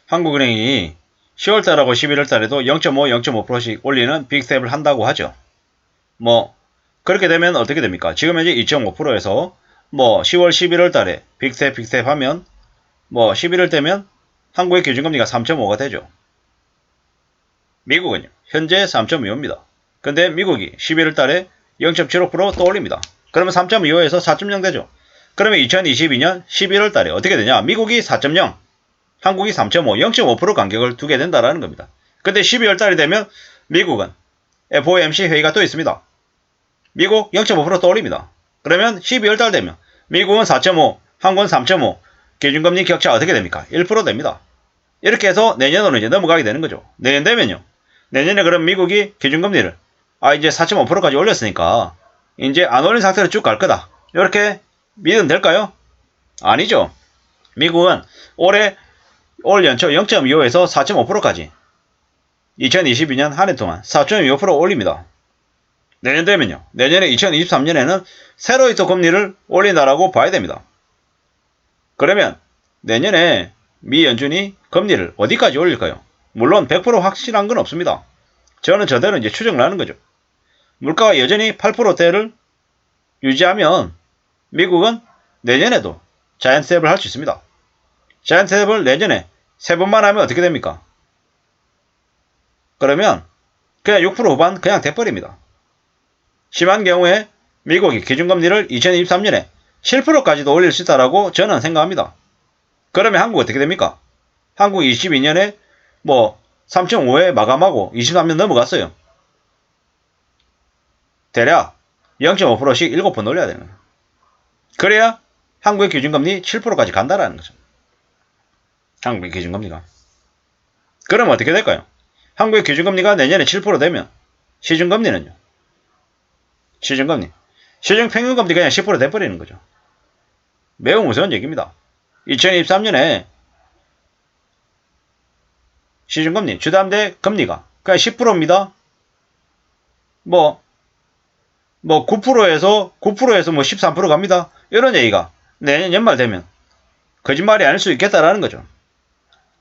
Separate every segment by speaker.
Speaker 1: 한국은행이 10월달하고 11월달에도 0.5, 0.5%씩 올리는 빅스텝을 한다고 하죠. 그렇게 되면 어떻게 됩니까? 지금 현재 2.5%에서 10월, 11월달에 빅스텝 하면 11월 되면 한국의 기준금리가 3.5가 되죠. 미국은요, 현재 3.25입니다. 근데 미국이 11월달에 0.75% 또 올립니다. 그러면 3.25에서 4.0 되죠. 그러면 2022년 11월달에 어떻게 되냐? 미국이 4.0, 한국이 3.5, 0.5% 간격을 두게 된다라는 겁니다. 근데 12월달이 되면 미국은 FOMC 회의가 또 있습니다. 미국 0.5% 또 올립니다. 그러면 12월달 되면 미국은 4.5, 한국은 3.5, 기준금리 격차 어떻게 됩니까? 1% 됩니다. 이렇게 해서 내년으로 이제 넘어가게 되는 거죠. 내년 되면요. 내년에 그럼 미국이 기준금리를 이제 4.5%까지 올렸으니까 이제 안 올린 상태로 쭉 갈 거다. 이렇게 믿으면 될까요? 아니죠. 미국은 올 연초 0.25에서 4.5%까지 2022년 한 해 동안 4.25% 올립니다. 내년 되면요. 내년에 2023년에는 새로이 또 금리를 올린다라고 봐야 됩니다. 그러면 내년에 미 연준이 금리를 어디까지 올릴까요? 물론 100% 확실한 건 없습니다. 저는 저대로 이제 추정을 하는 거죠. 물가가 여전히 8%대를 유지하면 미국은 내년에도 자이언트 탭을 할 수 있습니다. 자이언트 탭을 내년에 3번만 하면 어떻게 됩니까? 그러면 그냥 6% 후반 그냥 돼버립니다. 심한 경우에 미국이 기준금리를 2023년에 7%까지도 올릴 수 있다라고 저는 생각합니다. 그러면 한국 어떻게 됩니까? 한국 22년에 3.5에 마감하고 23년 넘어갔어요. 대략 0.5%씩 7번 올려야 되는 거예요. 그래야 한국의 기준금리 7%까지 간다라는 거죠. 한국의 기준금리가. 그럼 어떻게 될까요? 한국의 기준금리가 내년에 7% 되면 시중금리는요? 시중금리. 시중평균금리 그냥 10% 돼버리는 거죠. 매우 무서운 얘기입니다. 2023년에 시중금리, 주담대 금리가 그냥 10%입니다. 9%에서 13% 갑니다. 이런 얘기가 내년 연말 되면 거짓말이 아닐 수 있겠다라는 거죠.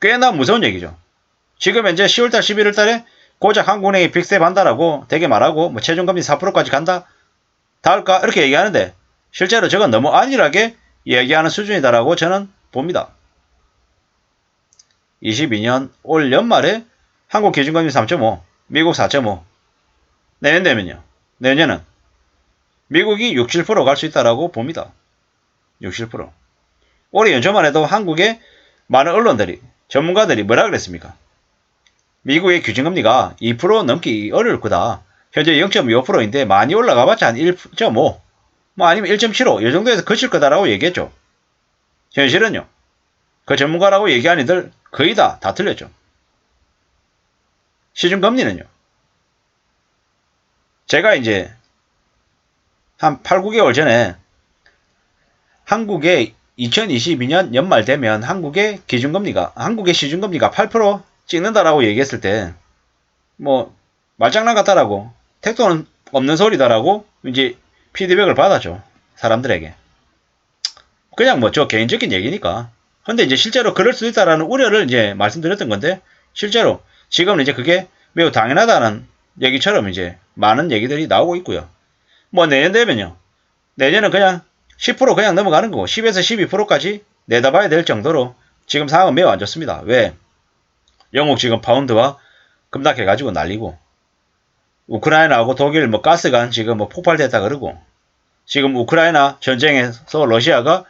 Speaker 1: 꽤나 무서운 얘기죠. 지금 현재 10월달, 11월달에 고작 한국은행이 빅스텝 한다라고 되게 말하고 최종금리 4%까지 간다, 닿을까 이렇게 얘기하는데 실제로 저건 너무 안일하게 얘기하는 수준이다라고 저는 봅니다. 22년 올 연말에 한국 기준금리 3.5, 미국 4.5. 내년 되면요. 내년은 미국이 6, 7% 갈 수 있다라고 봅니다. 6, 7%. 올해 연초만 해도 한국의 많은 언론들이, 전문가들이 뭐라 그랬습니까? 미국의 기준금리가 2% 넘기 어려울 거다. 현재 0.25%인데 많이 올라가봤자 한 1.5, 아니면 1.75, 이 정도에서 그칠 거다라고 얘기했죠. 현실은요. 그 전문가라고 얘기한 이들 거의 다 틀렸죠. 시중금리는요. 제가 이제 한 8, 9개월 전에 한국의 2022년 연말 되면 한국의 시중금리가 8% 찍는다라고 얘기했을 때 말장난 같다라고, 택도 없는 소리다라고 이제 피드백을 받았죠. 사람들에게. 그냥 저 개인적인 얘기니까. 근데 이제 실제로 그럴 수 있다라는 우려를 이제 말씀드렸던 건데, 실제로 지금은 이제 그게 매우 당연하다는 얘기처럼 이제 많은 얘기들이 나오고 있고요. 내년 되면요. 내년은 그냥 10% 그냥 넘어가는 거고 10에서 12%까지 내다봐야 될 정도로 지금 상황은 매우 안 좋습니다. 왜? 영국 지금 파운드와 급락해가지고 난리고, 우크라이나하고 독일 가스관 지금 폭발됐다 그러고, 지금 우크라이나 전쟁에서 러시아가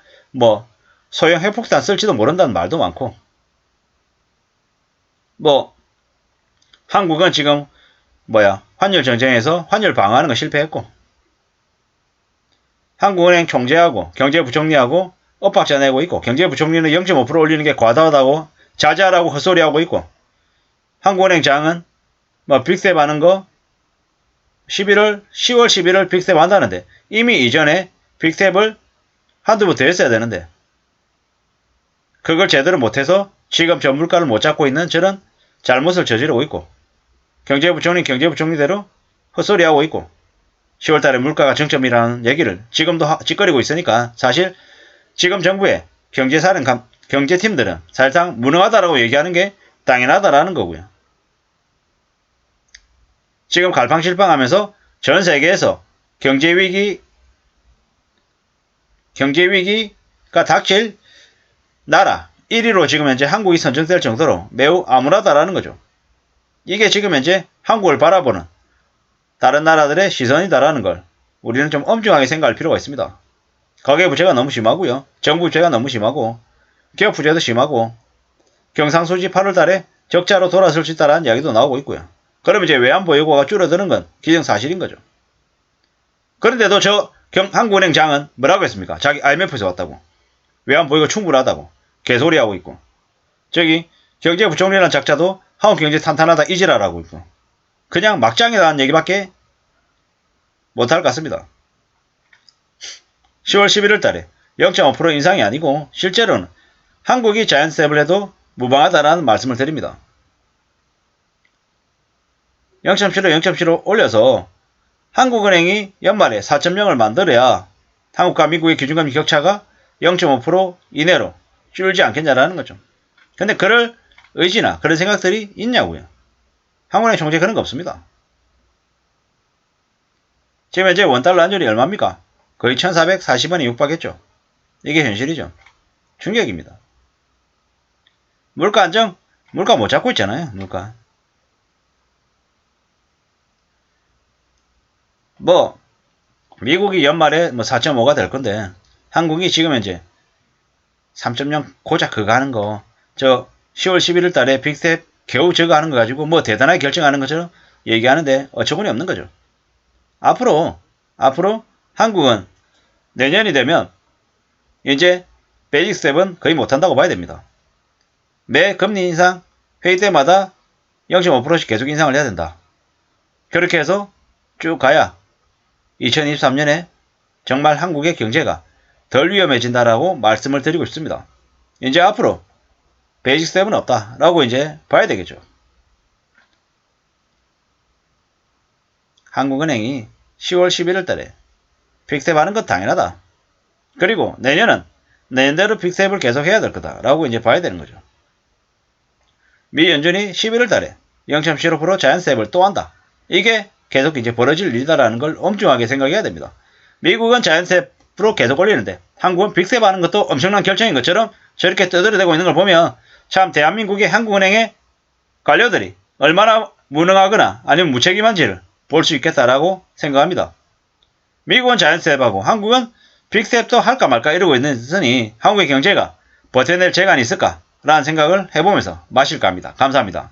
Speaker 1: 소형 핵폭탄 쓸지도 모른다는 말도 많고, 한국은 지금 환율 정쟁에서 환율 방어하는 거 실패했고, 한국은행 총재하고 경제부총리하고 엇박자 내고 있고, 경제부총리는 0.5% 올리는 게 과다하다고 자제하라고 헛소리하고 있고, 한국은행 장은 빅스텝 하는 거 10월, 11월 빅스텝 한다는데 이미 이전에 빅스텝을 한두 번 더 했어야 되는데 그걸 제대로 못해서 지금 저 물가를 못 잡고 있는 저는 잘못을 저지르고 있고, 경제부총리대로 헛소리하고 있고, 10월달에 물가가 정점이라는 얘기를 지금도 찌꺼리고 있으니까 사실 지금 정부의 경제팀들은 사실상 무능하다라고 얘기하는 게 당연하다라는 거고요. 지금 갈팡질팡하면서 전 세계에서 경제위기가 닥칠 나라 1위로 지금 현재 한국이 선정될 정도로 매우 암울하다라는 거죠. 이게 지금 현재 한국을 바라보는 다른 나라들의 시선이다라는 걸 우리는 좀 엄중하게 생각할 필요가 있습니다. 가계부채가 너무 심하고요. 정부부채가 너무 심하고 기업부채도 심하고 경상수지 8월달에 적자로 돌아설 수 있다는 이야기도 나오고 있고요. 그러면 이제 외환보유고가 줄어드는 건 기정사실인 거죠. 그런데도 한국은행 장은 뭐라고 했습니까? 자기 IMF에서 왔다고. 외환보유고 충분하다고. 개소리하고 있고. 저기 경제부총리라는 작자도 한국경제 탄탄하다 이지라라고 있고. 그냥 막장이라는 얘기밖에 못할 것 같습니다. 10월 11월 달에 0.5% 인상이 아니고 실제로는 한국이 자연스텝을 해도 무방하다라는 말씀을 드립니다. 0.75, 0.75 올려서 한국은행이 연말에 4.0을 만들어야 한국과 미국의 기준금리 격차가 0.5% 이내로 줄지 않겠냐라는 거죠. 근데 그럴 의지나 그런 생각들이 있냐고요. 한국은행 총재 그런 거 없습니다. 지금 현재 원달러 환율이 얼마입니까? 거의 1440원에 육박했죠. 이게 현실이죠. 충격입니다. 물가 안정? 물가 못 잡고 있잖아요. 물가. 미국이 연말에 4.5가 될 건데 한국이 지금 현재 3.0 고작 그거 하는 거 10월 11월 달에 빅스텝 겨우 저거 하는 거 가지고 대단하게 결정하는 것처럼 얘기하는데 어처구니 없는 거죠. 앞으로 한국은 내년이 되면 이제 베이직 스텝은 거의 못한다고 봐야 됩니다. 매 금리 인상 회의 때마다 0.5%씩 계속 인상을 해야 된다. 그렇게 해서 쭉 가야 2023년에 정말 한국의 경제가 덜 위험해진다라고 말씀을 드리고 싶습니다. 이제 앞으로 베이직 스텝은 없다라고 이제 봐야 되겠죠. 한국은행이 10월 11월 달에 픽스텝 하는 것 당연하다. 그리고 내년은 내년대로 픽스텝을 계속 해야 될 거다라고 이제 봐야 되는 거죠. 미 연준이 11월 달에 0.75% 자연스텝을 또 한다. 이게 계속 이제 벌어질 일이다라는 걸 엄중하게 생각해야 됩니다. 미국은 자연스텝으로 계속 올리는데 한국은 빅스텝 하는 것도 엄청난 결정인 것처럼 저렇게 떠들어대고 있는 걸 보면 참 대한민국의 한국은행의 관료들이 얼마나 무능하거나 아니면 무책임한지를 볼 수 있겠다라고 생각합니다. 미국은 자연스텝하고 한국은 빅스텝도 할까 말까 이러고 있으니 한국의 경제가 버텨낼 재간이 있을까? 라는 생각을 해보면서 마실까 합니다. 감사합니다.